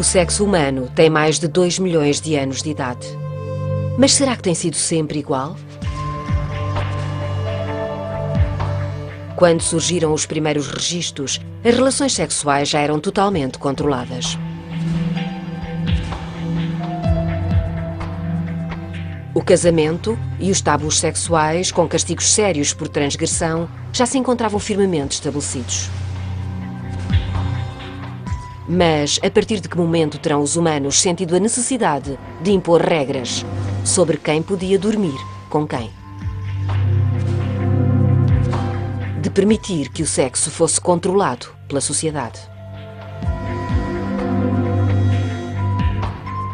O sexo humano tem mais de 2 milhões de anos de idade. Mas será que tem sido sempre igual? Quando surgiram os primeiros registros, as relações sexuais já eram totalmente controladas. O casamento e os tabus sexuais, com castigos sérios por transgressão, já se encontravam firmemente estabelecidos. Mas, a partir de que momento terão os humanos sentido a necessidade de impor regras sobre quem podia dormir com quem? De permitir que o sexo fosse controlado pela sociedade.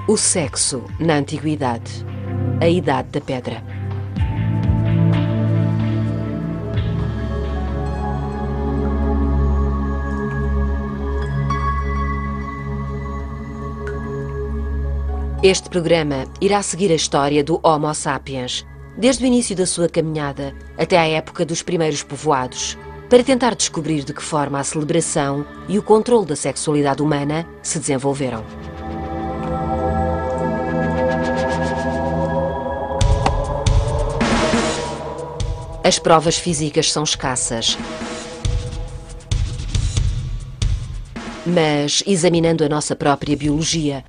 O sexo na Antiguidade, a Idade da Pedra. Este programa irá seguir a história do Homo sapiens, desde o início da sua caminhada até à época dos primeiros povoados, para tentar descobrir de que forma a celebração e o controle da sexualidade humana se desenvolveram. As provas físicas são escassas, mas, examinando a nossa própria biologia,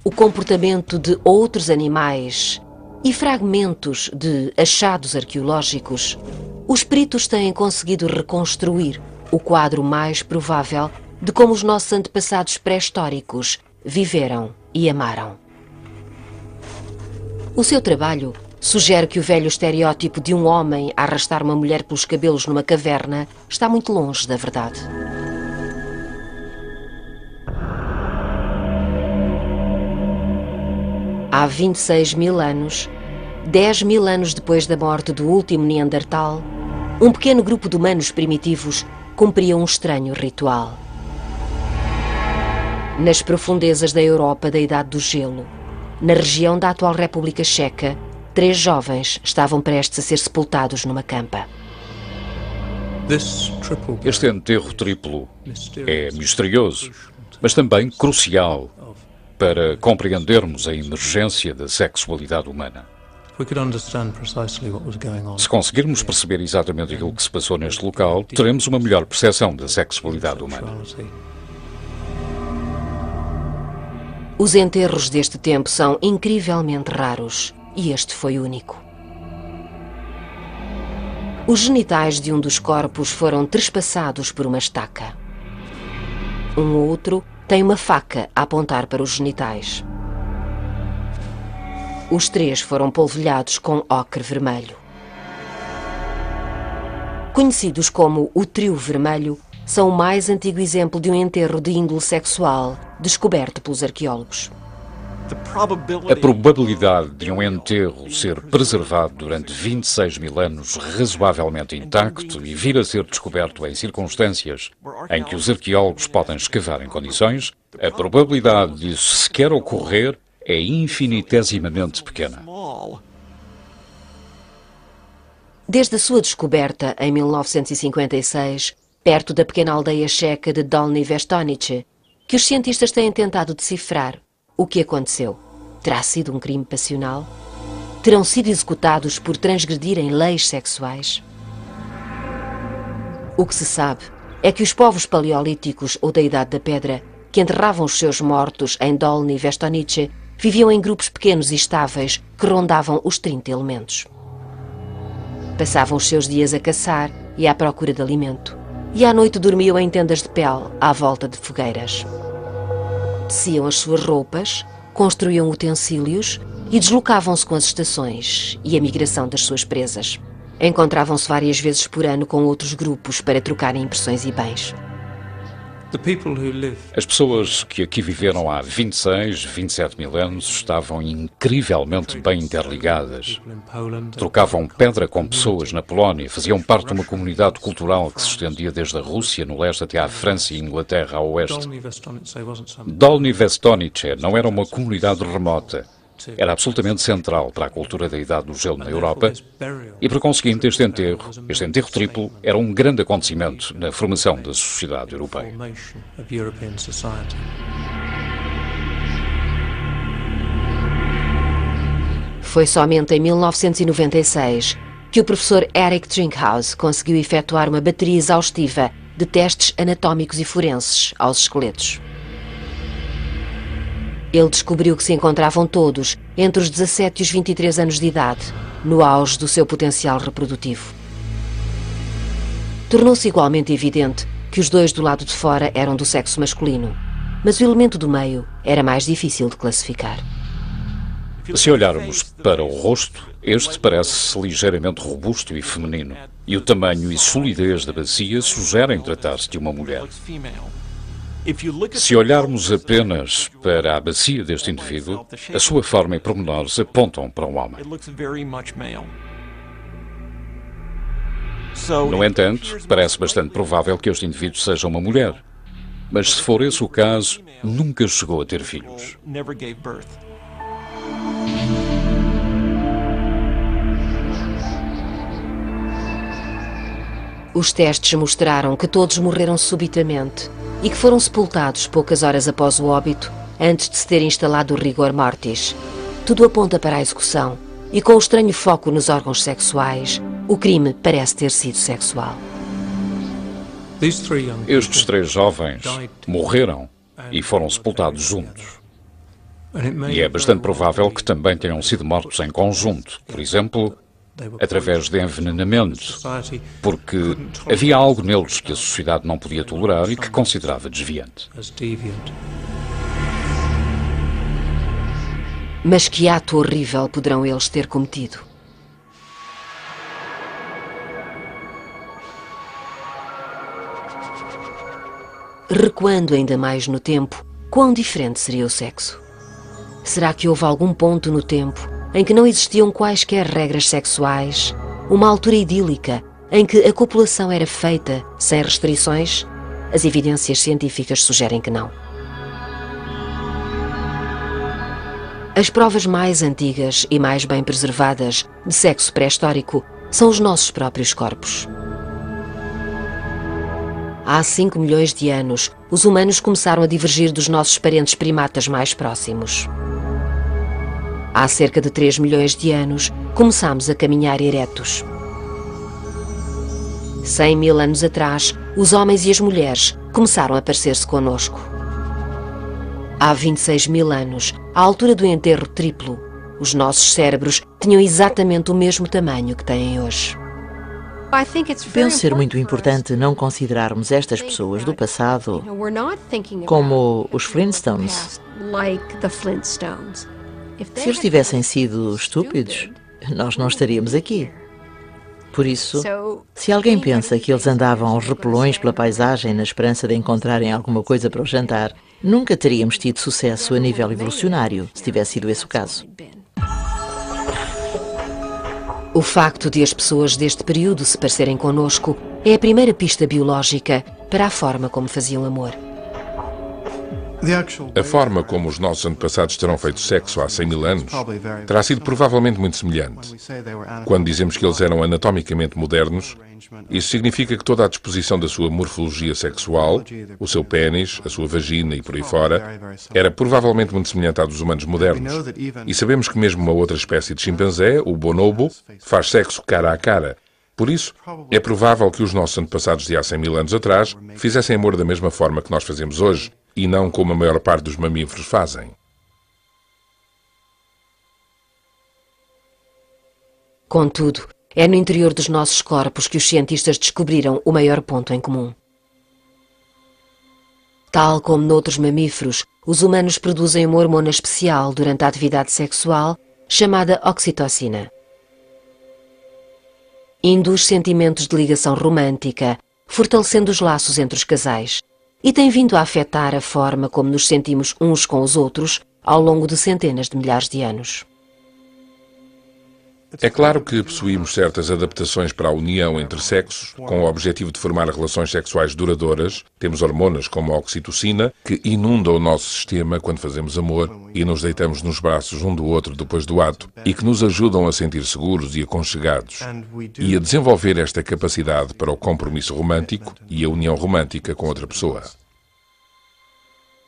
o comportamento de outros animais e fragmentos de achados arqueológicos, os peritos têm conseguido reconstruir o quadro mais provável de como os nossos antepassados pré-históricos viveram e amaram. O seu trabalho sugere que o velho estereótipo de um homem a arrastar uma mulher pelos cabelos numa caverna está muito longe da verdade. Há 26 mil anos, 10 mil anos depois da morte do último Neandertal, um pequeno grupo de humanos primitivos cumpria um estranho ritual. Nas profundezas da Europa da Idade do Gelo, na região da atual República Checa, 3 jovens estavam prestes a ser sepultados numa campa. Este enterro triplo é misterioso, mas também crucial para compreendermos a emergência da sexualidade humana. Se conseguirmos perceber exatamente aquilo que se passou neste local, teremos uma melhor percepção da sexualidade humana. Os enterros deste tempo são incrivelmente raros, e este foi único. Os genitais de um dos corpos foram trespassados por uma estaca. Um outro tem uma faca a apontar para os genitais. Os 3 foram polvilhados com ocre vermelho. Conhecidos como o trio vermelho, são o mais antigo exemplo de um enterro de índole sexual descoberto pelos arqueólogos. A probabilidade de um enterro ser preservado durante 26 mil anos razoavelmente intacto e vir a ser descoberto em circunstâncias em que os arqueólogos podem escavar em condições, a probabilidade disso sequer ocorrer é infinitesimamente pequena. Desde a sua descoberta em 1956, perto da pequena aldeia checa de Dolní Věstonice, que os cientistas têm tentado decifrar o que aconteceu. Terá sido um crime passional? Terão sido executados por transgredirem leis sexuais? O que se sabe é que os povos paleolíticos ou da Idade da Pedra, que enterravam os seus mortos em Dolní Věstonice, viviam em grupos pequenos e estáveis que rondavam os 30 elementos. Passavam os seus dias a caçar e à procura de alimento, e à noite dormiam em tendas de pele à volta de fogueiras. Teciam as suas roupas, construíam utensílios e deslocavam-se com as estações e a migração das suas presas. Encontravam-se várias vezes por ano com outros grupos para trocarem impressões e bens. As pessoas que aqui viveram há 26, 27 mil anos estavam incrivelmente bem interligadas. Trocavam pedra com pessoas na Polónia, faziam parte de uma comunidade cultural que se estendia desde a Rússia no leste até à França e Inglaterra ao oeste. Dolní Věstonice não era uma comunidade remota. Era absolutamente central para a cultura da Idade do Gelo na Europa e, por conseguinte, este enterro triplo, era um grande acontecimento na formação da sociedade europeia. Foi somente em 1996 que o professor Eric Drinkhouse conseguiu efetuar uma bateria exaustiva de testes anatómicos e forenses aos esqueletos. Ele descobriu que se encontravam todos entre os 17 e os 23 anos de idade, no auge do seu potencial reprodutivo. Tornou-se igualmente evidente que os dois do lado de fora eram do sexo masculino, mas o elemento do meio era mais difícil de classificar. Se olharmos para o rosto, este parece ligeiramente robusto e feminino, e o tamanho e solidez da bacia sugerem tratar-se de uma mulher. Se olharmos apenas para a bacia deste indivíduo, a sua forma e pormenores apontam para um homem. No entanto, parece bastante provável que este indivíduo seja uma mulher, mas se for esse o caso, nunca chegou a ter filhos. Os testes mostraram que todos morreram subitamente e que foram sepultados poucas horas após o óbito, antes de se ter instalado o rigor mortis. Tudo aponta para a execução e, com o estranho foco nos órgãos sexuais, o crime parece ter sido sexual. Estes três jovens morreram e foram sepultados juntos. E é bastante provável que também tenham sido mortos em conjunto, por exemplo, através de envenenamento, porque havia algo neles que a sociedade não podia tolerar e que considerava desviante. Mas que ato horrível poderão eles ter cometido? Recuando ainda mais no tempo, quão diferente seria o sexo? Será que houve algum ponto no tempo em que não existiam quaisquer regras sexuais, uma altura idílica em que a copulação era feita sem restrições? As evidências científicas sugerem que não. As provas mais antigas e mais bem preservadas de sexo pré-histórico são os nossos próprios corpos. Há 5 milhões de anos, os humanos começaram a divergir dos nossos parentes primatas mais próximos. Há cerca de 3 milhões de anos, começámos a caminhar eretos. 100 mil anos atrás, os homens e as mulheres começaram a parecer-se connosco. Há 26 mil anos, à altura do enterro triplo, os nossos cérebros tinham exatamente o mesmo tamanho que têm hoje. Penso ser muito importante não considerarmos estas pessoas do passado como os Flintstones. Se eles tivessem sido estúpidos, nós não estaríamos aqui. Por isso, se alguém pensa que eles andavam aos repelões pela paisagem na esperança de encontrarem alguma coisa para o jantar, nunca teríamos tido sucesso a nível evolucionário, se tivesse sido esse o caso. O facto de as pessoas deste período se parecerem connosco é a primeira pista biológica para a forma como faziam amor. A forma como os nossos antepassados terão feito sexo há 100 mil anos terá sido provavelmente muito semelhante. Quando dizemos que eles eram anatomicamente modernos, isso significa que toda a disposição da sua morfologia sexual, o seu pênis, a sua vagina e por aí fora, era provavelmente muito semelhante à dos humanos modernos. E sabemos que mesmo uma outra espécie de chimpanzé, o bonobo, faz sexo cara a cara. Por isso, é provável que os nossos antepassados de há 100 mil anos atrás fizessem amor da mesma forma que nós fazemos hoje, e não como a maior parte dos mamíferos fazem. Contudo, é no interior dos nossos corpos que os cientistas descobriram o maior ponto em comum. Tal como noutros mamíferos, os humanos produzem uma hormona especial durante a atividade sexual, chamada oxitocina. Induz sentimentos de ligação romântica, fortalecendo os laços entre os casais, e tem vindo a afetar a forma como nos sentimos uns com os outros ao longo de centenas de milhares de anos. É claro que possuímos certas adaptações para a união entre sexos, com o objetivo de formar relações sexuais duradouras. Temos hormonas como a oxitocina, que inundam o nosso sistema quando fazemos amor e nos deitamos nos braços um do outro depois do ato, e que nos ajudam a sentir seguros e aconchegados, e a desenvolver esta capacidade para o compromisso romântico e a união romântica com outra pessoa.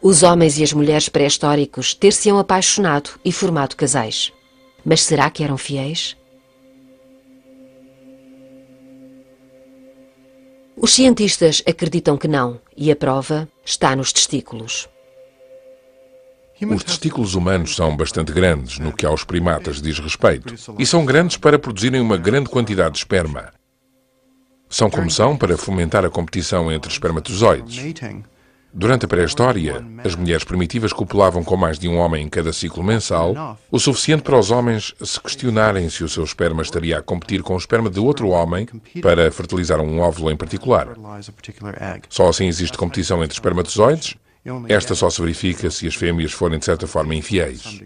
Os homens e as mulheres pré-históricos ter-se-ão apaixonado e formado casais. Mas será que eram fiéis? Os cientistas acreditam que não, e a prova está nos testículos. Os testículos humanos são bastante grandes no que aos primatas diz respeito, e são grandes para produzirem uma grande quantidade de esperma. São como são para fomentar a competição entre espermatozoides. Durante a pré-história, as mulheres primitivas copulavam com mais de um homem em cada ciclo mensal, o suficiente para os homens se questionarem se o seu esperma estaria a competir com o esperma de outro homem para fertilizar um óvulo em particular. Só assim existe competição entre espermatozoides. Esta só se verifica se as fêmeas forem, de certa forma, infiéis.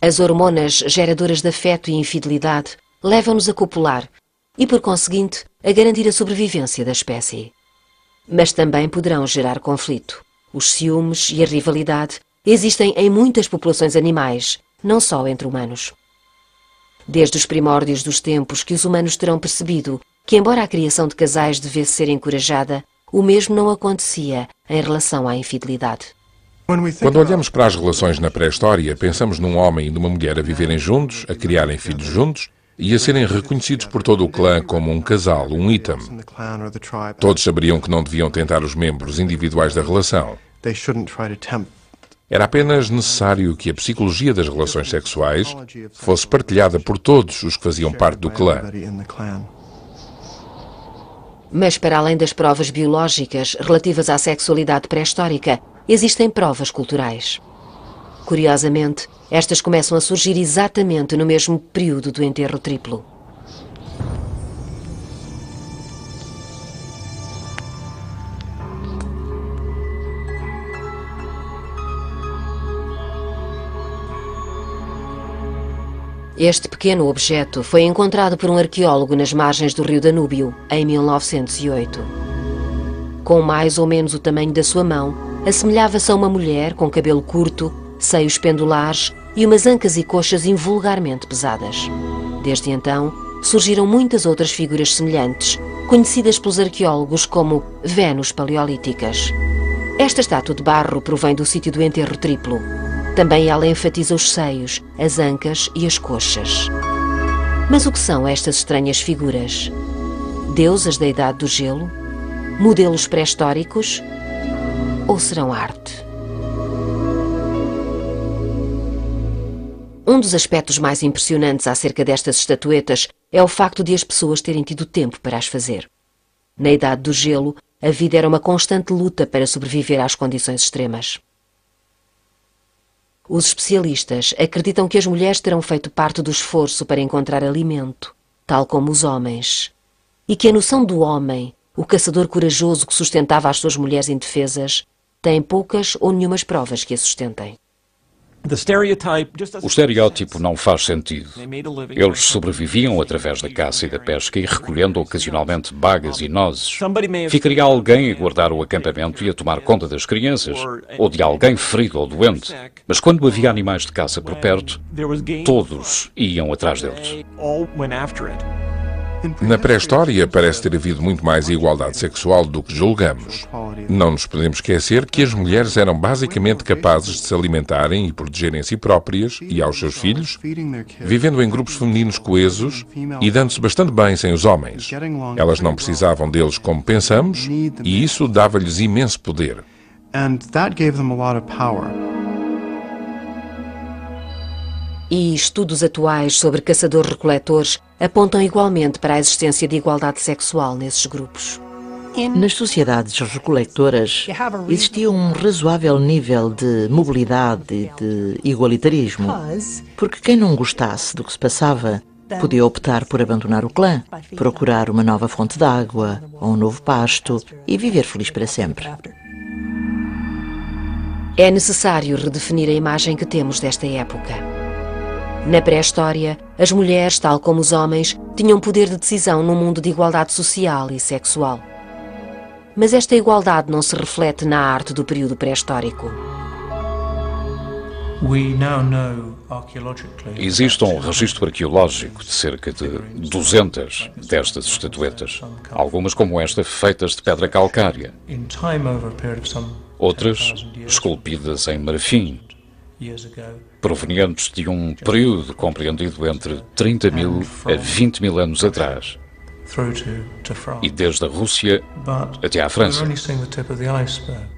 As hormonas geradoras de afeto e infidelidade levam-nos a copular e, por conseguinte, a garantir a sobrevivência da espécie. Mas também poderão gerar conflito. Os ciúmes e a rivalidade existem em muitas populações animais, não só entre humanos. Desde os primórdios dos tempos que os humanos terão percebido que, embora a criação de casais devesse ser encorajada, o mesmo não acontecia em relação à infidelidade. Quando olhamos para as relações na pré-história, pensamos num homem e numa mulher a viverem juntos, a criarem filhos juntos e a serem reconhecidos por todo o clã como um casal, um item. Todos saberiam que não deviam tentar os membros individuais da relação. Era apenas necessário que a psicologia das relações sexuais fosse partilhada por todos os que faziam parte do clã. Mas, para além das provas biológicas relativas à sexualidade pré-histórica, existem provas culturais. Curiosamente, estas começam a surgir exatamente no mesmo período do enterro triplo. Este pequeno objeto foi encontrado por um arqueólogo nas margens do rio Danúbio, em 1908. Com mais ou menos o tamanho da sua mão, assemelhava-se a uma mulher com cabelo curto, seios pendulares e umas ancas e coxas invulgarmente pesadas. Desde então, surgiram muitas outras figuras semelhantes, conhecidas pelos arqueólogos como Vênus paleolíticas. Esta estátua de barro provém do sítio do enterro triplo. Também ela enfatiza os seios, as ancas e as coxas. Mas o que são estas estranhas figuras? Deusas da Idade do Gelo? Modelos pré-históricos? Ou serão arte? Um dos aspectos mais impressionantes acerca destas estatuetas é o facto de as pessoas terem tido tempo para as fazer. Na Idade do Gelo, a vida era uma constante luta para sobreviver às condições extremas. Os especialistas acreditam que as mulheres terão feito parte do esforço para encontrar alimento, tal como os homens, e que a noção do homem, o caçador corajoso que sustentava as suas mulheres indefesas, tem poucas ou nenhumas provas que a sustentem. O estereótipo não faz sentido. Eles sobreviviam através da caça e da pesca e recolhendo ocasionalmente bagas e nozes. Ficaria alguém a guardar o acampamento e a tomar conta das crianças, ou de alguém ferido ou doente. Mas quando havia animais de caça por perto, todos iam atrás deles. Na pré-história parece ter havido muito mais igualdade sexual do que julgamos. Não nos podemos esquecer que as mulheres eram basicamente capazes de se alimentarem e protegerem a si próprias e aos seus filhos, vivendo em grupos femininos coesos e dando-se bastante bem sem os homens. Elas não precisavam deles como pensamos e isso dava-lhes imenso poder. E estudos atuais sobre caçadores-recoletores apontam igualmente para a existência de igualdade sexual nesses grupos. Nas sociedades recolectoras existia um razoável nível de mobilidade e de igualitarismo, porque quem não gostasse do que se passava podia optar por abandonar o clã, procurar uma nova fonte de água ou um novo pasto e viver feliz para sempre. É necessário redefinir a imagem que temos desta época. Na pré-história, as mulheres, tal como os homens, tinham poder de decisão num mundo de igualdade social e sexual. Mas esta igualdade não se reflete na arte do período pré-histórico. Existe um registro arqueológico de cerca de 200 destas estatuetas, algumas como esta feitas de pedra calcária, outras esculpidas em marfim. provenientes de um período compreendido entre 30 mil a 20 mil anos atrás, e desde a Rússia até à França.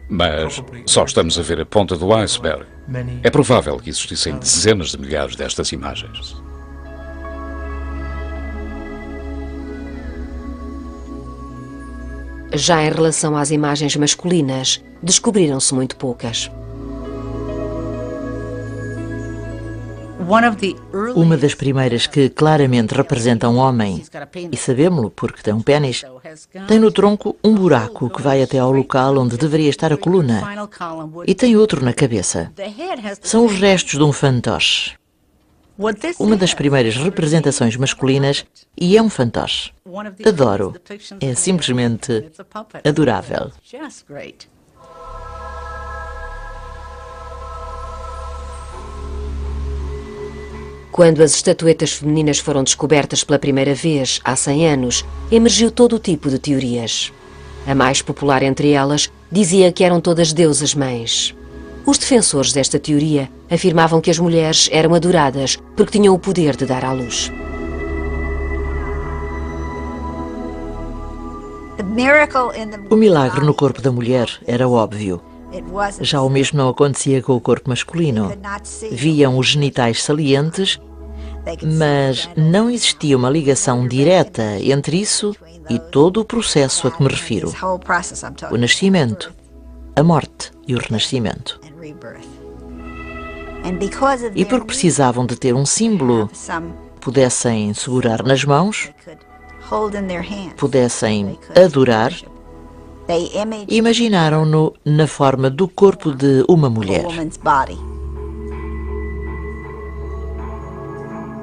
Mas só estamos a ver a ponta do iceberg. É provável que existissem dezenas de milhares destas imagens. Já em relação às imagens masculinas, descobriram-se muito poucas. Uma das primeiras que claramente representa um homem, e sabemos-lo porque tem um pênis, tem no tronco um buraco que vai até ao local onde deveria estar a coluna, e tem outro na cabeça. São os restos de um fantoche. Uma das primeiras representações masculinas, e é um fantoche. Adoro. É simplesmente adorável. Quando as estatuetas femininas foram descobertas pela primeira vez, há 100 anos, emergiu todo o tipo de teorias. A mais popular entre elas dizia que eram todas deusas mães. Os defensores desta teoria afirmavam que as mulheres eram adoradas porque tinham o poder de dar à luz. O milagre no corpo da mulher era óbvio. Já o mesmo não acontecia com o corpo masculino. Viam os genitais salientes, mas não existia uma ligação direta entre isso e todo o processo a que me refiro. O nascimento, a morte e o renascimento. E porque precisavam de ter um símbolo, pudessem segurar nas mãos, pudessem adorar, imaginaram-no na forma do corpo de uma mulher.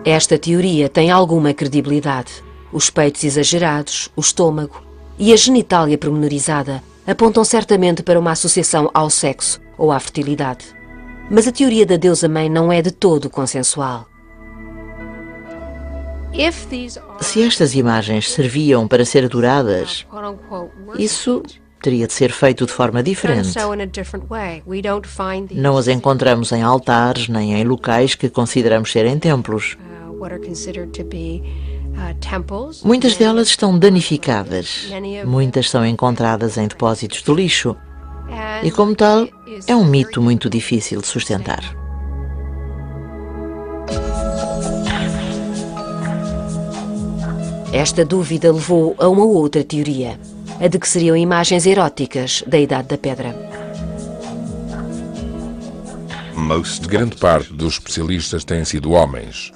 Esta teoria tem alguma credibilidade. Os peitos exagerados, o estômago e a genitália pormenorizada apontam certamente para uma associação ao sexo ou à fertilidade. Mas a teoria da deusa-mãe não é de todo consensual. Se estas imagens serviam para ser adoradas, isso teria de ser feito de forma diferente. Não as encontramos em altares nem em locais que consideramos serem templos. Muitas delas estão danificadas, muitas são encontradas em depósitos de lixo e, como tal, é um mito muito difícil de sustentar. Esta dúvida levou a uma outra teoria, a de que seriam imagens eróticas da Idade da Pedra. Grande parte dos especialistas têm sido homens,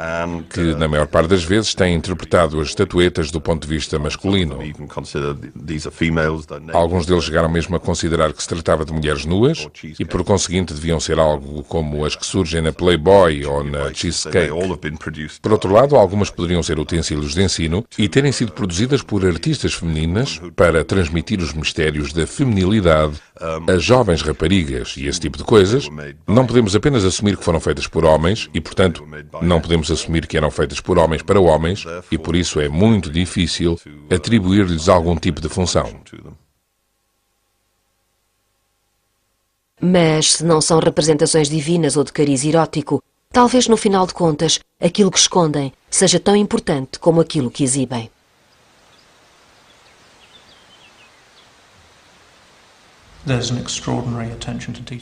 que na maior parte das vezes têm interpretado as estatuetas do ponto de vista masculino. Alguns deles chegaram mesmo a considerar que se tratava de mulheres nuas e, por conseguinte, deviam ser algo como as que surgem na Playboy ou na Cheesecake. Por outro lado, algumas poderiam ser utensílios de ensino e terem sido produzidas por artistas femininas para transmitir os mistérios da feminilidade a jovens raparigas e esse tipo de coisas. Não podemos apenas assumir que foram feitas por homens e, portanto, não podemos assumir que eram feitas por homens para homens e, por isso, é muito difícil atribuir-lhes algum tipo de função. Mas, se não são representações divinas ou de cariz erótico, talvez, no final de contas, aquilo que escondem seja tão importante como aquilo que exibem.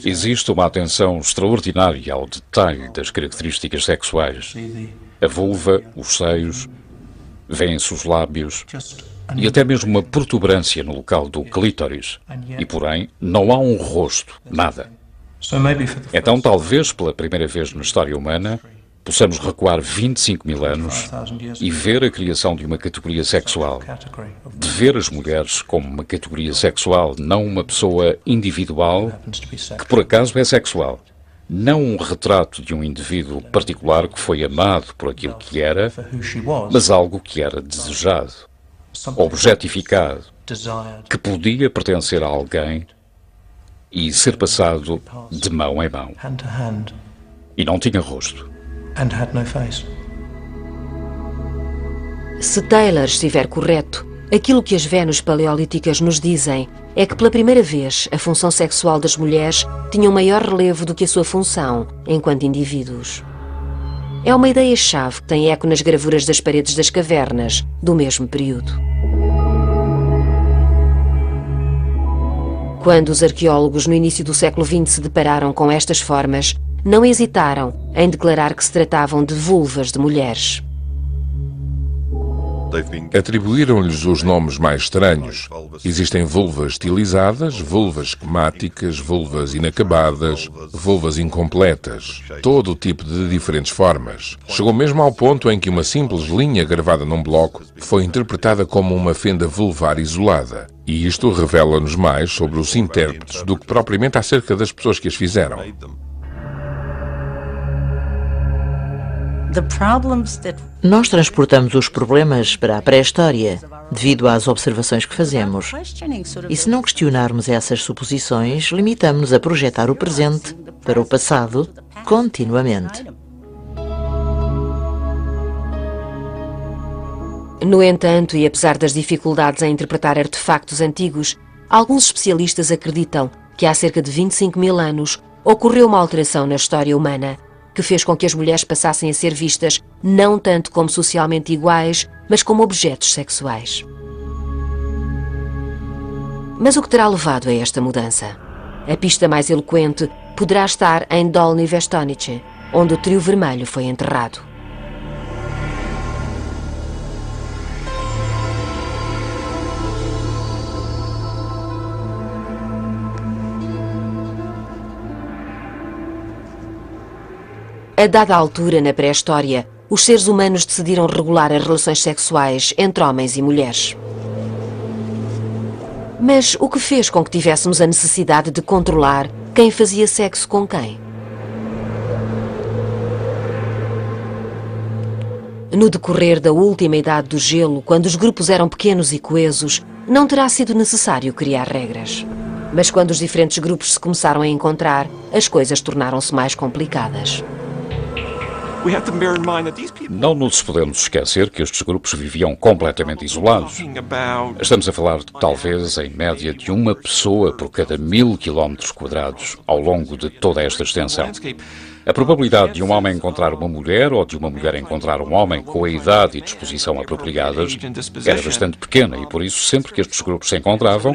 Existe uma atenção extraordinária ao detalhe das características sexuais. A vulva, os seios, vêem-se os lábios e até mesmo uma protuberância no local do clítoris. E, porém, não há um rosto, nada. Então, talvez, pela primeira vez na história humana, possamos recuar 25 mil anos e ver a criação de uma categoria sexual. De ver as mulheres como uma categoria sexual, não uma pessoa individual que por acaso é sexual. Não um retrato de um indivíduo particular que foi amado por aquilo que era, mas algo que era desejado, objetificado, que podia pertencer a alguém e ser passado de mão em mão. E não tinha rosto. Se Taylor estiver correto, aquilo que as Vênus paleolíticas nos dizem é que pela primeira vez a função sexual das mulheres tinha um maior relevo do que a sua função enquanto indivíduos. É uma ideia-chave que tem eco nas gravuras das paredes das cavernas do mesmo período. Quando os arqueólogos no início do século XX se depararam com estas formas, não hesitaram em declarar que se tratavam de vulvas de mulheres. Atribuíram-lhes os nomes mais estranhos. Existem vulvas estilizadas, vulvas esquemáticas, vulvas inacabadas, vulvas incompletas. Todo o tipo de diferentes formas. Chegou mesmo ao ponto em que uma simples linha gravada num bloco foi interpretada como uma fenda vulvar isolada. E isto revela-nos mais sobre os intérpretes do que propriamente acerca das pessoas que as fizeram. Nós transportamos os problemas para a pré-história, devido às observações que fazemos. E se não questionarmos essas suposições, limitamos-nos a projetar o presente para o passado continuamente. No entanto, e apesar das dificuldades em interpretar artefactos antigos, alguns especialistas acreditam que há cerca de 25 mil anos ocorreu uma alteração na história humana que fez com que as mulheres passassem a ser vistas não tanto como socialmente iguais, mas como objetos sexuais. Mas o que terá levado a esta mudança? A pista mais eloquente poderá estar em Dolní Věstonice, onde o trio vermelho foi enterrado. A dada altura, na pré-história, os seres humanos decidiram regular as relações sexuais entre homens e mulheres. Mas o que fez com que tivéssemos a necessidade de controlar quem fazia sexo com quem? No decorrer da última idade do gelo, quando os grupos eram pequenos e coesos, não terá sido necessário criar regras. Mas quando os diferentes grupos se começaram a encontrar, as coisas tornaram-se mais complicadas. Não nos podemos esquecer que estes grupos viviam completamente isolados. Estamos a falar de talvez em média de uma pessoa por cada 1000 km² ao longo de toda esta extensão. A probabilidade de um homem encontrar uma mulher ou de uma mulher encontrar um homem com a idade e disposição apropriadas era bastante pequena e, por isso, sempre que estes grupos se encontravam,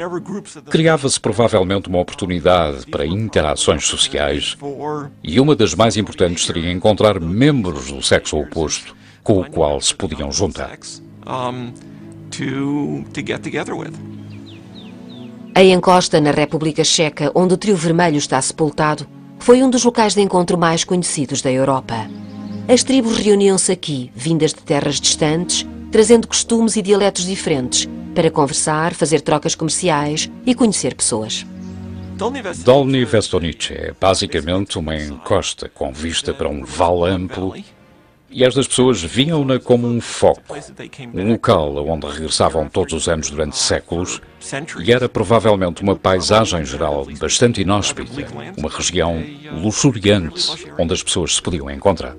criava-se provavelmente uma oportunidade para interações sociais e uma das mais importantes seria encontrar membros do sexo oposto com o qual se podiam juntar. A encosta na República Checa, onde o trio vermelho está sepultado, foi um dos locais de encontro mais conhecidos da Europa. As tribos reuniam-se aqui, vindas de terras distantes, trazendo costumes e dialetos diferentes, para conversar, fazer trocas comerciais e conhecer pessoas. Dolní Věstonice é basicamente uma encosta com vista para um vale amplo e estas pessoas viam-na como um foco, um local onde regressavam todos os anos durante séculos e era provavelmente uma paisagem geral bastante inóspita, uma região luxuriante onde as pessoas se podiam encontrar.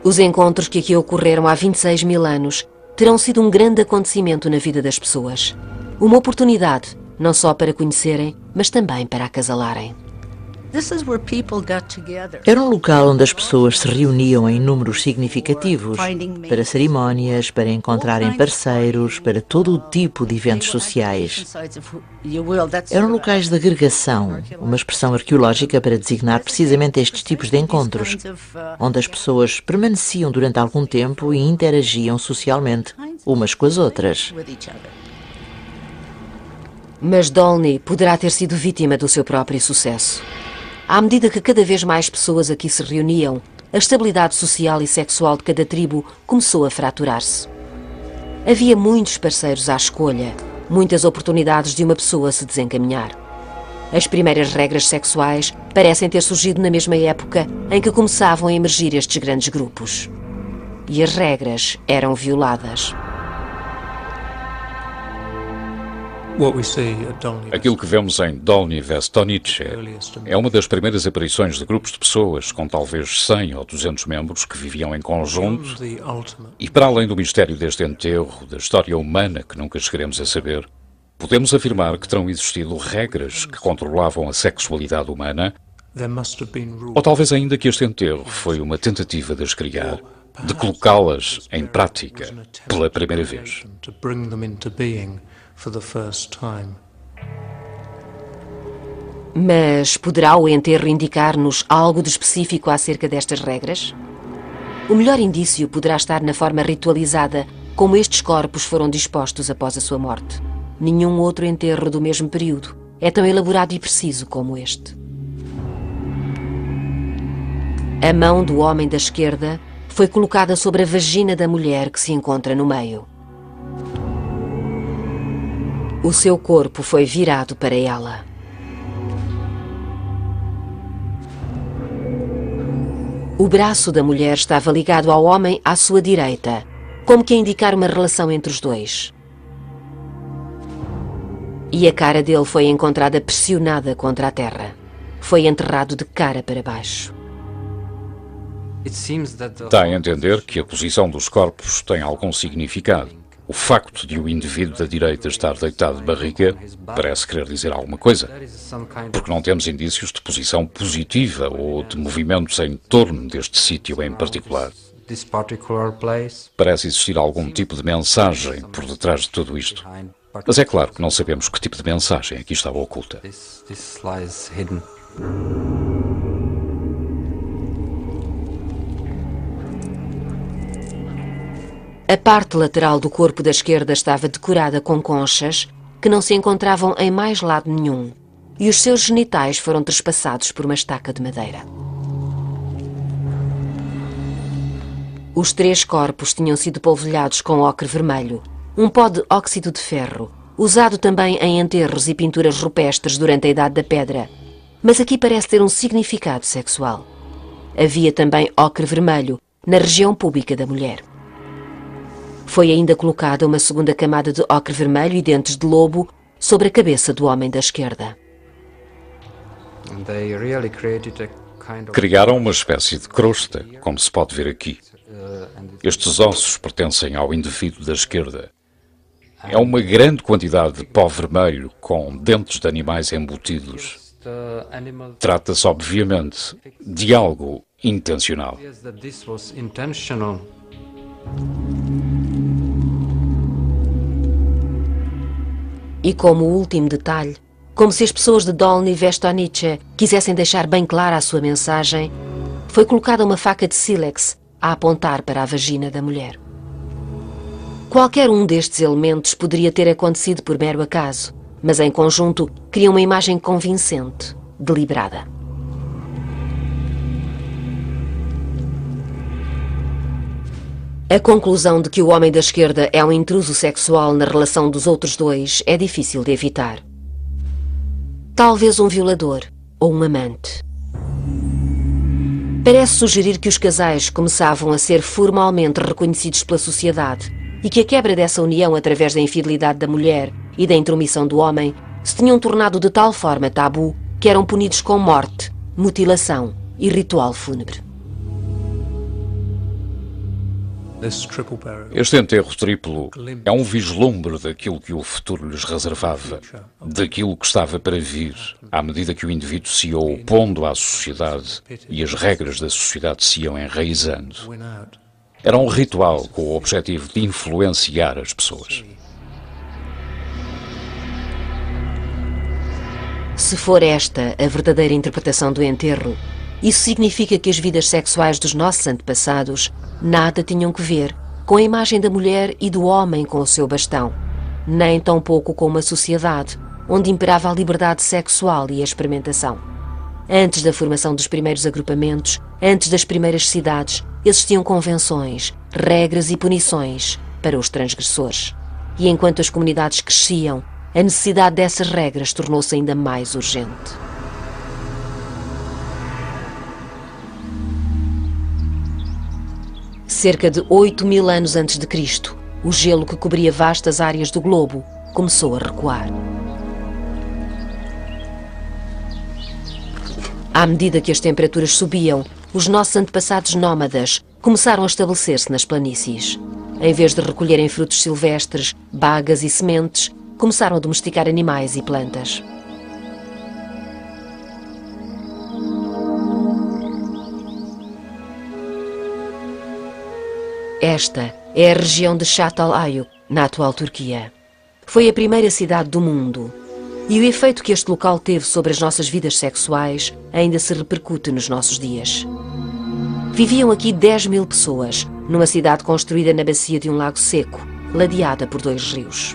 Os encontros que aqui ocorreram há 26 mil anos terão sido um grande acontecimento na vida das pessoas. Uma oportunidade não só para conhecerem, mas também para acasalarem. Era um local onde as pessoas se reuniam em números significativos para cerimónias, para encontrarem parceiros, para todo o tipo de eventos sociais. Eram locais de agregação, uma expressão arqueológica para designar precisamente estes tipos de encontros, onde as pessoas permaneciam durante algum tempo e interagiam socialmente, umas com as outras. Mas Dolní poderá ter sido vítima do seu próprio sucesso. À medida que cada vez mais pessoas aqui se reuniam, a estabilidade social e sexual de cada tribo começou a fraturar-se. Havia muitos parceiros à escolha, muitas oportunidades de uma pessoa se desencaminhar. As primeiras regras sexuais parecem ter surgido na mesma época em que começavam a emergir estes grandes grupos. E as regras eram violadas. Aquilo que vemos em Dolní Věstonice é uma das primeiras aparições de grupos de pessoas com talvez 100 ou 200 membros que viviam em conjunto e, para além do mistério deste enterro, da história humana que nunca chegaremos a saber, podemos afirmar que terão existido regras que controlavam a sexualidade humana, ou talvez ainda que este enterro foi uma tentativa de as criar, de colocá-las em prática pela primeira vez. Mas poderá o enterro indicar-nos algo de específico acerca destas regras? O melhor indício poderá estar na forma ritualizada como estes corpos foram dispostos após a sua morte. Nenhum outro enterro do mesmo período é tão elaborado e preciso como este. A mão do homem da esquerda foi colocada sobre a vagina da mulher que se encontra no meio. O seu corpo foi virado para ela. O braço da mulher estava ligado ao homem à sua direita, como que a indicar uma relação entre os dois. E a cara dele foi encontrada pressionada contra a terra. Foi enterrado de cara para baixo. Dá a entender que a posição dos corpos tem algum significado. O facto de o indivíduo da direita estar deitado de barriga parece querer dizer alguma coisa, porque não temos indícios de posição positiva ou de movimentos em torno deste sítio em particular. Parece existir algum tipo de mensagem por detrás de tudo isto. Mas é claro que não sabemos que tipo de mensagem aqui estava oculta. A parte lateral do corpo da esquerda estava decorada com conchas que não se encontravam em mais lado nenhum, e os seus genitais foram trespassados por uma estaca de madeira. Os 3 corpos tinham sido polvilhados com ocre vermelho, um pó de óxido de ferro, usado também em enterros e pinturas rupestres durante a Idade da Pedra, mas aqui parece ter um significado sexual. Havia também ocre vermelho na região púbica da mulher. Foi ainda colocada uma segunda camada de ocre vermelho e dentes de lobo sobre a cabeça do homem da esquerda. Criaram uma espécie de crosta, como se pode ver aqui. Estes ossos pertencem ao indivíduo da esquerda. É uma grande quantidade de pó vermelho com dentes de animais embutidos. Trata-se, obviamente, de algo intencional. E como último detalhe, como se as pessoas de Dolní Věstonice quisessem deixar bem clara a sua mensagem, foi colocada uma faca de sílex a apontar para a vagina da mulher. Qualquer um destes elementos poderia ter acontecido por mero acaso, mas em conjunto cria uma imagem convincente, deliberada. A conclusão de que o homem da esquerda é um intruso sexual na relação dos outros dois é difícil de evitar. Talvez um violador ou um amante. Parece sugerir que os casais começavam a ser formalmente reconhecidos pela sociedade e que a quebra dessa união através da infidelidade da mulher e da intromissão do homem se tinham tornado de tal forma tabu que eram punidos com morte, mutilação e ritual fúnebre. Este enterro triplo é um vislumbre daquilo que o futuro lhes reservava, daquilo que estava para vir, à medida que o indivíduo se ia opondo à sociedade e as regras da sociedade se iam enraizando. Era um ritual com o objetivo de influenciar as pessoas. Se for esta a verdadeira interpretação do enterro, isso significa que as vidas sexuais dos nossos antepassados nada tinham que ver com a imagem da mulher e do homem com o seu bastão, nem tampouco com uma sociedade onde imperava a liberdade sexual e a experimentação. Antes da formação dos primeiros agrupamentos, antes das primeiras cidades, existiam convenções, regras e punições para os transgressores. E enquanto as comunidades cresciam, a necessidade dessas regras tornou-se ainda mais urgente. Cerca de 8.000 anos antes de Cristo, o gelo que cobria vastas áreas do globo começou a recuar. À medida que as temperaturas subiam, os nossos antepassados nómadas começaram a estabelecer-se nas planícies. Em vez de recolherem frutos silvestres, bagas e sementes, começaram a domesticar animais e plantas. Esta é a região de Çatalhöyük, na atual Turquia. Foi a primeira cidade do mundo. E o efeito que este local teve sobre as nossas vidas sexuais ainda se repercute nos nossos dias. Viviam aqui 10.000 pessoas, numa cidade construída na bacia de um lago seco, ladeada por 2 rios.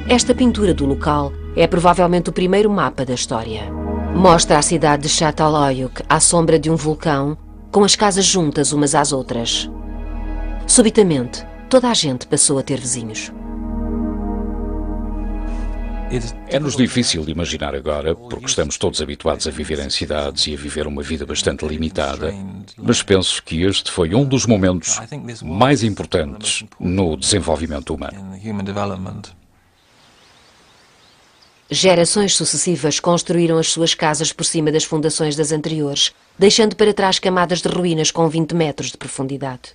Esta pintura do local é provavelmente o primeiro mapa da história. Mostra a cidade de Çatalhöyük à sombra de um vulcão, com as casas juntas umas às outras. Subitamente, toda a gente passou a ter vizinhos. É-nos difícil de imaginar agora, porque estamos todos habituados a viver em cidades e a viver uma vida bastante limitada, mas penso que este foi um dos momentos mais importantes no desenvolvimento humano. Gerações sucessivas construíram as suas casas por cima das fundações das anteriores, deixando para trás camadas de ruínas com 20 metros de profundidade.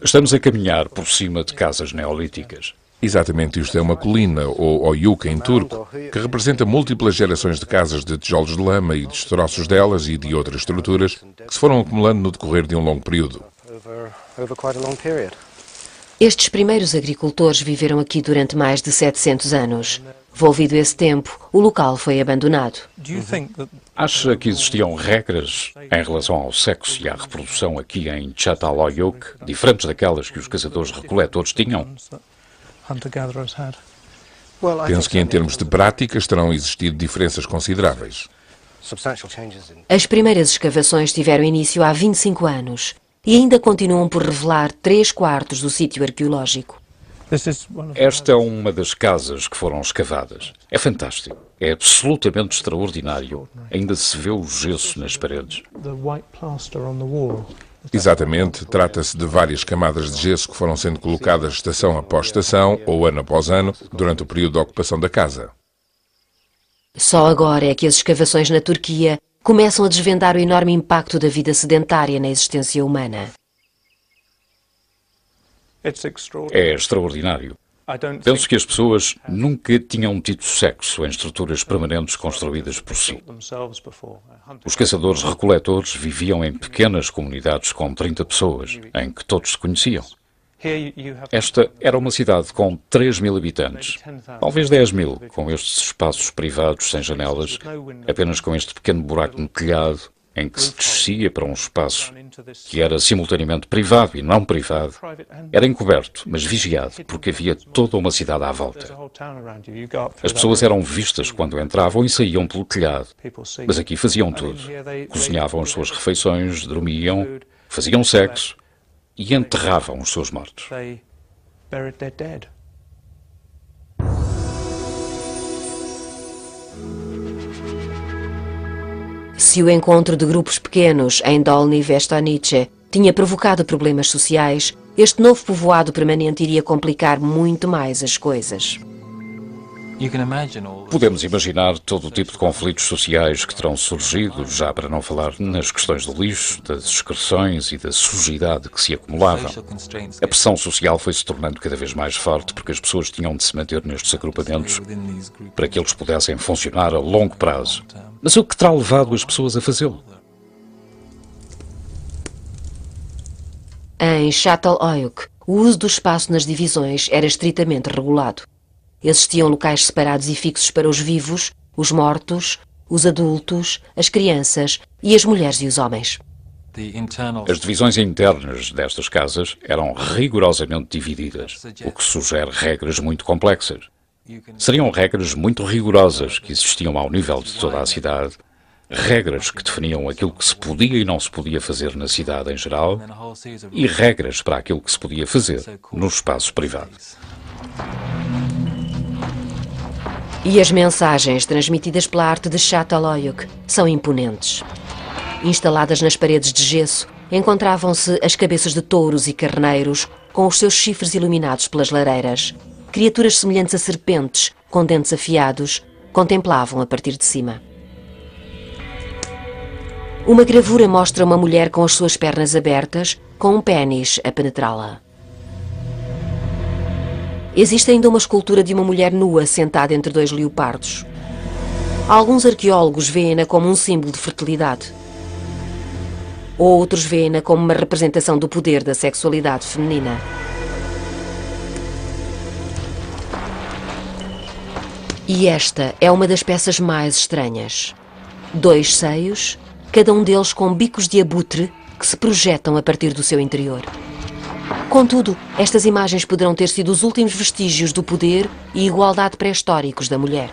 Estamos a caminhar por cima de casas neolíticas. Exatamente, isto é uma colina, ou oyuk em turco, que representa múltiplas gerações de casas de tijolos de lama e destroços delas e de outras estruturas que se foram acumulando no decorrer de um longo período. Estes primeiros agricultores viveram aqui durante mais de 700 anos. Volvido esse tempo, o local foi abandonado. Acha que existiam regras em relação ao sexo e à reprodução aqui em Çatalhöyük, diferentes daquelas que os caçadores-recoletores tinham? Penso que em termos de práticas terão existido diferenças consideráveis. As primeiras escavações tiveram início há 25 anos e ainda continuam por revelar 3/4 do sítio arqueológico. Esta é uma das casas que foram escavadas. É fantástico. É absolutamente extraordinário. Ainda se vê o gesso nas paredes. Exatamente, trata-se de várias camadas de gesso que foram sendo colocadas estação após estação, ou ano após ano, durante o período de ocupação da casa. Só agora é que as escavações na Turquia começam a desvendar o enorme impacto da vida sedentária na existência humana. É extraordinário. Penso que as pessoas nunca tinham tido sexo em estruturas permanentes construídas por si. Os caçadores-recoletores viviam em pequenas comunidades com 30 pessoas, em que todos se conheciam. Esta era uma cidade com 3.000 habitantes, talvez 10.000, com estes espaços privados sem janelas, apenas com este pequeno buraco no telhado, em que se descia para um espaço que era simultaneamente privado e não privado. Era encoberto, mas vigiado, porque havia toda uma cidade à volta. As pessoas eram vistas quando entravam e saíam pelo telhado, mas aqui faziam tudo. Cozinhavam as suas refeições, dormiam, faziam sexo e enterravam os seus mortos. Se o encontro de grupos pequenos em Dolní Věstonice tinha provocado problemas sociais, este novo povoado permanente iria complicar muito mais as coisas. Podemos imaginar todo o tipo de conflitos sociais que terão surgido, já para não falar nas questões do lixo, das excreções e da sujidade que se acumulavam. A pressão social foi-se tornando cada vez mais forte porque as pessoas tinham de se manter nestes agrupamentos para que eles pudessem funcionar a longo prazo. Mas o que terá levado as pessoas a fazê-lo? Em Çatalhöyük, o uso do espaço nas divisões era estritamente regulado. Existiam locais separados e fixos para os vivos, os mortos, os adultos, as crianças e as mulheres e os homens. As divisões internas destas casas eram rigorosamente divididas, o que sugere regras muito complexas. Seriam regras muito rigorosas que existiam ao nível de toda a cidade, regras que definiam aquilo que se podia e não se podia fazer na cidade em geral e regras para aquilo que se podia fazer nos espaços privados. E as mensagens transmitidas pela arte de Çatalhöyük são imponentes. Instaladas nas paredes de gesso, encontravam-se as cabeças de touros e carneiros com os seus chifres iluminados pelas lareiras. Criaturas semelhantes a serpentes, com dentes afiados, contemplavam a partir de cima. Uma gravura mostra uma mulher com as suas pernas abertas, com um pênis a penetrá-la. Existe ainda uma escultura de uma mulher nua sentada entre dois leopardos. Alguns arqueólogos veem-na como um símbolo de fertilidade. Outros veem-na como uma representação do poder da sexualidade feminina. E esta é uma das peças mais estranhas. 2 seios, cada um deles com bicos de abutre que se projetam a partir do seu interior. Contudo, estas imagens poderão ter sido os últimos vestígios do poder e igualdade pré-históricos da mulher.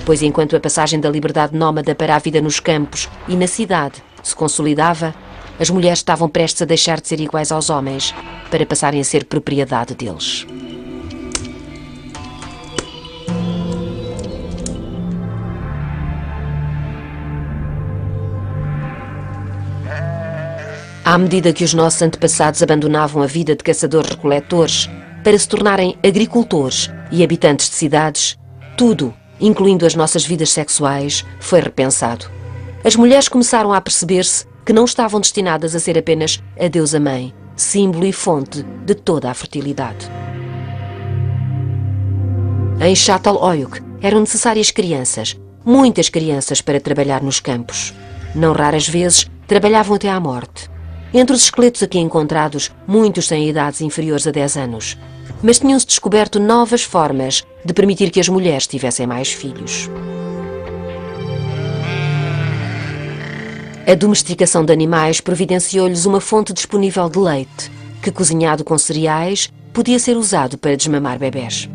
Pois enquanto a passagem da liberdade nómada para a vida nos campos e na cidade se consolidava, as mulheres estavam prestes a deixar de ser iguais aos homens para passarem a ser propriedade deles. À medida que os nossos antepassados abandonavam a vida de caçadores-recoletores para se tornarem agricultores e habitantes de cidades, tudo, incluindo as nossas vidas sexuais, foi repensado. As mulheres começaram a perceber-se que não estavam destinadas a ser apenas a deusa-mãe, símbolo e fonte de toda a fertilidade. Em Çatalhöyük eram necessárias crianças, muitas crianças para trabalhar nos campos. Não raras vezes trabalhavam até à morte. Entre os esqueletos aqui encontrados, muitos têm idades inferiores a 10 anos. Mas tinham-se descoberto novas formas de permitir que as mulheres tivessem mais filhos. A domesticação de animais providenciou-lhes uma fonte disponível de leite, que, cozinhado com cereais, podia ser usado para desmamar bebés.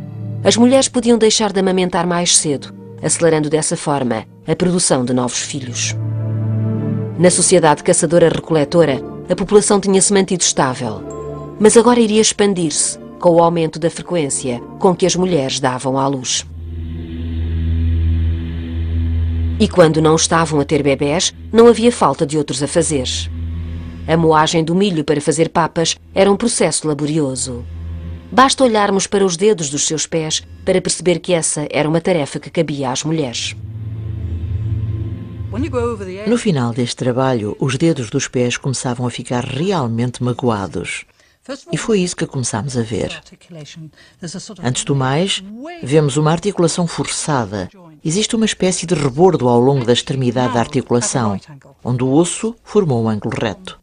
As mulheres podiam deixar de amamentar mais cedo, acelerando dessa forma a produção de novos filhos. Na sociedade caçadora-recoletora, a população tinha-se mantido estável, mas agora iria expandir-se com o aumento da frequência com que as mulheres davam à luz. E quando não estavam a ter bebés, não havia falta de outros afazeres. A moagem do milho para fazer papas era um processo laborioso. Basta olharmos para os dedos dos seus pés para perceber que essa era uma tarefa que cabia às mulheres. No final deste trabalho, os dedos dos pés começavam a ficar realmente magoados. E foi isso que começámos a ver. Antes do mais, vemos uma articulação forçada. Existe uma espécie de rebordo ao longo da extremidade da articulação, onde o osso formou um ângulo reto.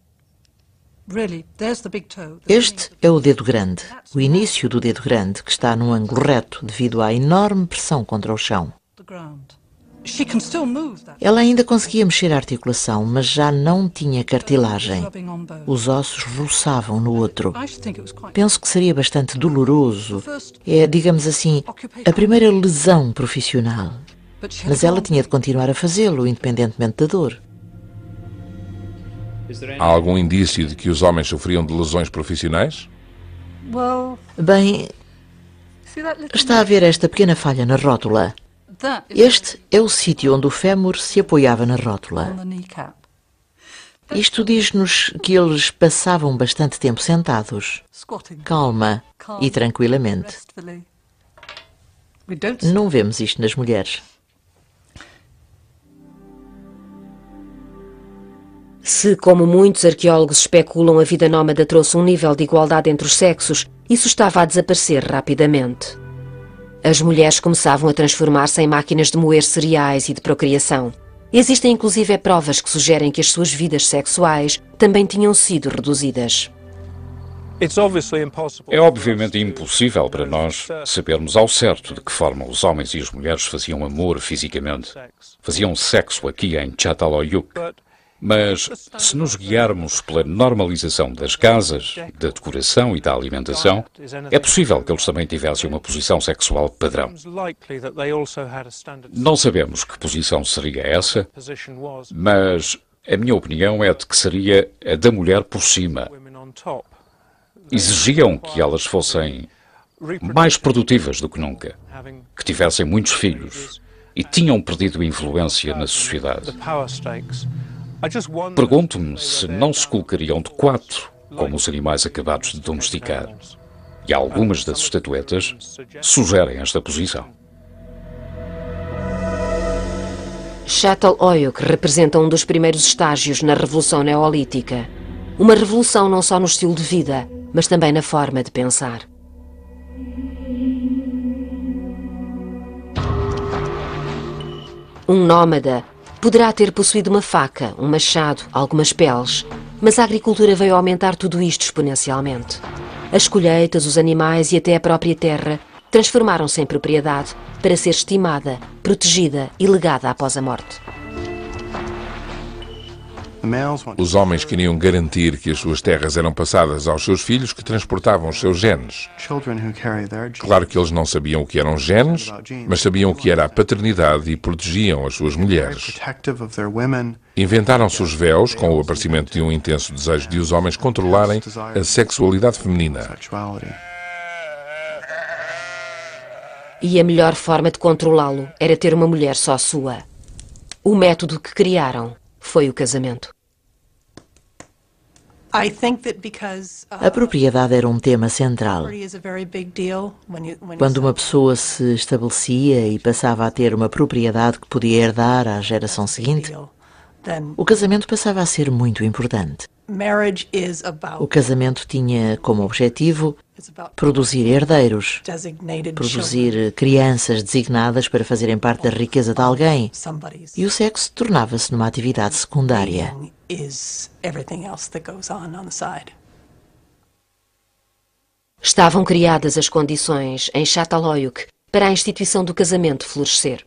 Este é o dedo grande, o início do dedo grande, que está num ângulo reto devido à enorme pressão contra o chão. Ela ainda conseguia mexer a articulação, mas já não tinha cartilagem. Os ossos roçavam no outro. Penso que seria bastante doloroso. É, digamos assim, a primeira lesão profissional. Mas ela tinha de continuar a fazê-lo, independentemente da dor. Há algum indício de que os homens sofriam de lesões profissionais? Bem, está a ver esta pequena falha na rótula. Este é o sítio onde o fémur se apoiava na rótula. Isto diz-nos que eles passavam bastante tempo sentados, calma e tranquilamente. Não vemos isto nas mulheres. Se, como muitos arqueólogos especulam, a vida nómada trouxe um nível de igualdade entre os sexos, isso estava a desaparecer rapidamente. As mulheres começavam a transformar-se em máquinas de moer cereais e de procriação. Existem inclusive provas que sugerem que as suas vidas sexuais também tinham sido reduzidas. É obviamente impossível para nós sabermos ao certo de que forma os homens e as mulheres faziam amor fisicamente. Faziam sexo aqui em Çatalhöyük. Mas, se nos guiarmos pela normalização das casas, da decoração e da alimentação, é possível que eles também tivessem uma posição sexual padrão. Não sabemos que posição seria essa, mas a minha opinião é de que seria a da mulher por cima. Exigiam que elas fossem mais produtivas do que nunca, que tivessem muitos filhos e tinham perdido influência na sociedade. Pergunto-me se não se colocariam de quatro, como os animais acabados de domesticar. E algumas das estatuetas sugerem esta posição. Çatalhöyük representa um dos primeiros estágios na Revolução Neolítica. Uma revolução não só no estilo de vida, mas também na forma de pensar. Um nómada poderá ter possuído uma faca, um machado, algumas peles, mas a agricultura veio aumentar tudo isto exponencialmente. As colheitas, os animais e até a própria terra transformaram-se em propriedade para ser estimada, protegida e legada após a morte. Os homens queriam garantir que as suas terras eram passadas aos seus filhos que transportavam os seus genes. Claro que eles não sabiam o que eram genes, mas sabiam o que era a paternidade e protegiam as suas mulheres. Inventaram-se os véus com o aparecimento de um intenso desejo de os homens controlarem a sexualidade feminina. E a melhor forma de controlá-lo era ter uma mulher só sua. O método que criaram foi o casamento. A propriedade era um tema central. Quando uma pessoa se estabelecia e passava a ter uma propriedade que podia herdar à geração seguinte, o casamento passava a ser muito importante. O casamento tinha como objetivo produzir herdeiros, produzir crianças designadas para fazerem parte da riqueza de alguém, e o sexo tornava-se numa atividade secundária. Estavam criadas as condições em Çatalhöyük para a instituição do casamento florescer.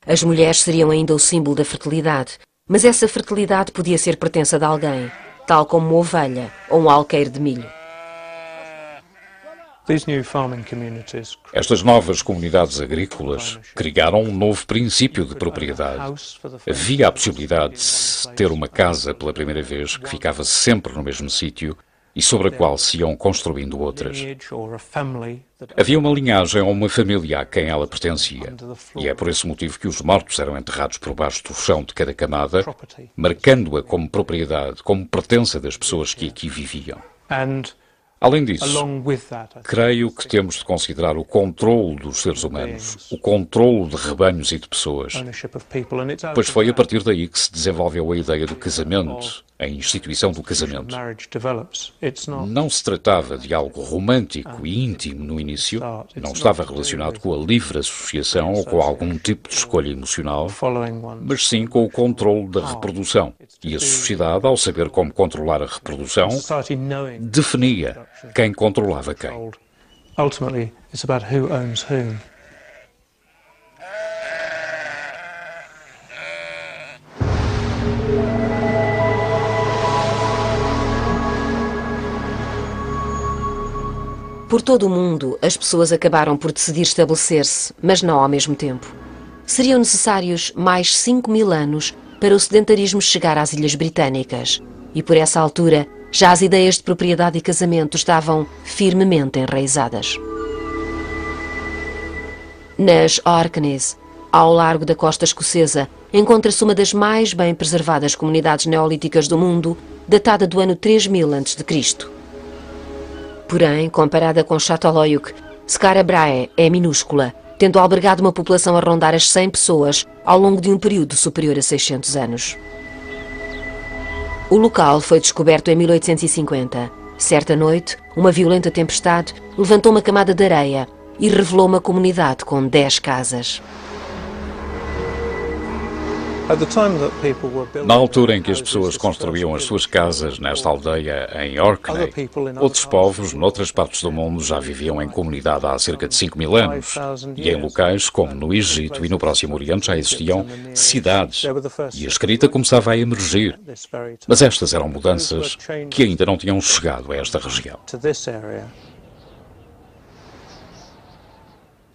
As mulheres seriam ainda o símbolo da fertilidade, mas essa fertilidade podia ser pertença de alguém, tal como uma ovelha ou um alqueire de milho. Estas novas comunidades agrícolas criaram um novo princípio de propriedade. Havia a possibilidade de se ter uma casa pela primeira vez que ficava sempre no mesmo sítio e sobre a qual se iam construindo outras. Havia uma linhagem ou uma família a quem ela pertencia, e é por esse motivo que os mortos eram enterrados por baixo do chão de cada camada, marcando-a como propriedade, como pertença das pessoas que aqui viviam. Além disso, creio que temos de considerar o controlo dos seres humanos, o controlo de rebanhos e de pessoas, pois foi a partir daí que se desenvolveu a ideia do casamento, a instituição do casamento. Não se tratava de algo romântico e íntimo no início, não estava relacionado com a livre associação ou com algum tipo de escolha emocional, mas sim com o controlo da reprodução. E a sociedade, ao saber como controlar a reprodução, definia quem controlava quem. Ultimately, it's about who owns whom. Por todo o mundo, as pessoas acabaram por decidir estabelecer-se, mas não ao mesmo tempo. Seriam necessários mais 5.000 anos para o sedentarismo chegar às Ilhas Britânicas, e por essa altura já as ideias de propriedade e casamento estavam firmemente enraizadas. Nas Orkneys, ao largo da costa escocesa, encontra-se uma das mais bem preservadas comunidades neolíticas do mundo, datada do ano 3000 a.C. Porém, comparada com Çatalhöyük, Skara Brae é minúscula, tendo albergado uma população a rondar as 100 pessoas ao longo de um período superior a 600 anos. O local foi descoberto em 1850. Certa noite, uma violenta tempestade levantou uma camada de areia e revelou uma comunidade com 10 casas. Na altura em que as pessoas construíam as suas casas nesta aldeia em Orkney, outros povos, noutras partes do mundo, já viviam em comunidade há cerca de 5.000 anos. E em locais como no Egito e no Próximo Oriente já existiam cidades e a escrita começava a emergir. Mas estas eram mudanças que ainda não tinham chegado a esta região.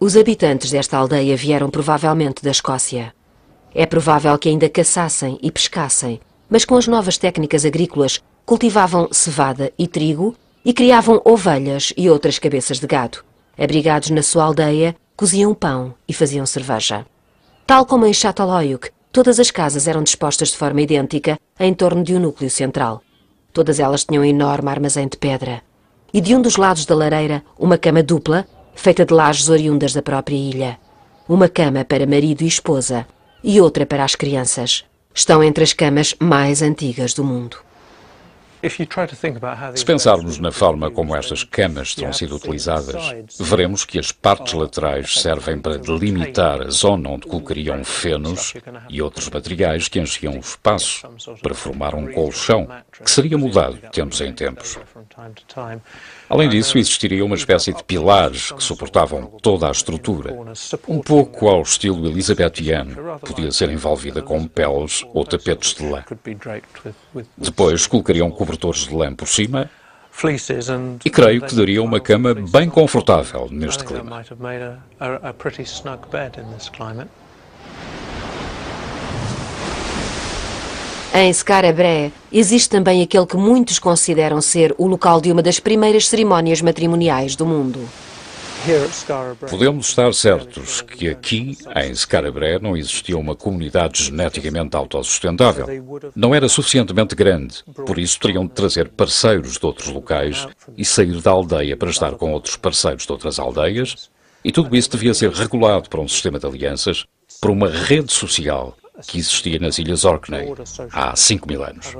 Os habitantes desta aldeia vieram provavelmente da Escócia. É provável que ainda caçassem e pescassem, mas com as novas técnicas agrícolas cultivavam cevada e trigo e criavam ovelhas e outras cabeças de gado. Abrigados na sua aldeia, coziam pão e faziam cerveja. Tal como em Çatalhöyük, todas as casas eram dispostas de forma idêntica em torno de um núcleo central. Todas elas tinham um enorme armazém de pedra. E de um dos lados da lareira, uma cama dupla, feita de lajes oriundas da própria ilha. Uma cama para marido e esposa, e outra para as crianças. Estão entre as camas mais antigas do mundo. Se pensarmos na forma como estas camas estão sido utilizadas, veremos que as partes laterais servem para delimitar a zona onde colocariam fenos e outros materiais que enchiam o espaço para formar um colchão, que seria mudado de tempos em tempos. Além disso, existiria uma espécie de pilares que suportavam toda a estrutura. Um pouco ao estilo elizabetiano, podia ser envolvida com peles ou tapetes de lã. Depois colocariam cobertores de lã por cima e creio que daria uma cama bem confortável neste clima. Em Skara Brae existe também aquele que muitos consideram ser o local de uma das primeiras cerimónias matrimoniais do mundo. Podemos estar certos que aqui, em Skara Brae, não existia uma comunidade geneticamente autossustentável. Não era suficientemente grande, por isso teriam de trazer parceiros de outros locais e sair da aldeia para estar com outros parceiros de outras aldeias, e tudo isso devia ser regulado por um sistema de alianças, por uma rede social que existia nas Ilhas Orkney há 5.000 anos.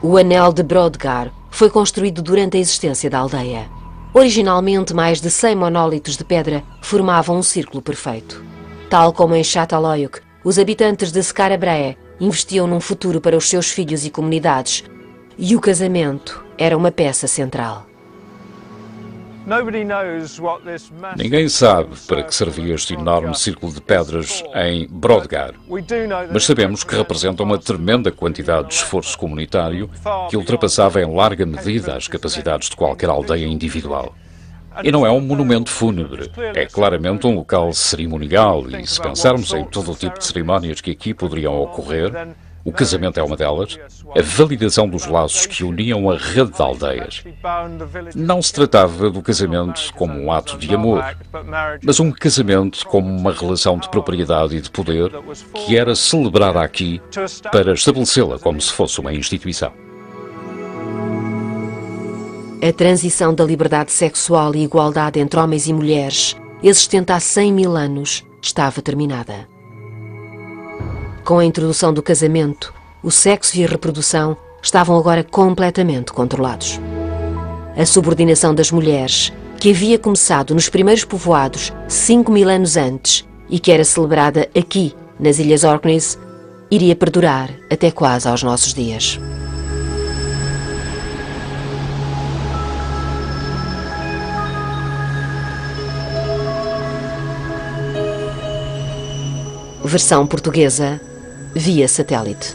O Anel de Brodgar foi construído durante a existência da aldeia. Originalmente, mais de 100 monólitos de pedra formavam um círculo perfeito. Tal como em Çatalhöyük, os habitantes de Skara Brae investiam num futuro para os seus filhos e comunidades, e o casamento era uma peça central. Ninguém sabe para que servia este enorme círculo de pedras em Brodgar, mas sabemos que representa uma tremenda quantidade de esforço comunitário que ultrapassava em larga medida as capacidades de qualquer aldeia individual. E não é um monumento fúnebre, é claramente um local cerimonial, e se pensarmos em todo o tipo de cerimónias que aqui poderiam ocorrer, o casamento é uma delas, a validação dos laços que uniam a rede de aldeias. Não se tratava do casamento como um ato de amor, mas um casamento como uma relação de propriedade e de poder que era celebrada aqui para estabelecê-la como se fosse uma instituição. A transição da liberdade sexual e igualdade entre homens e mulheres, existente há 100.000 anos, estava terminada. Com a introdução do casamento, o sexo e a reprodução estavam agora completamente controlados. A subordinação das mulheres, que havia começado nos primeiros povoados 5.000 anos antes e que era celebrada aqui, nas Ilhas Orkney, iria perdurar até quase aos nossos dias. Versão portuguesa via satélite.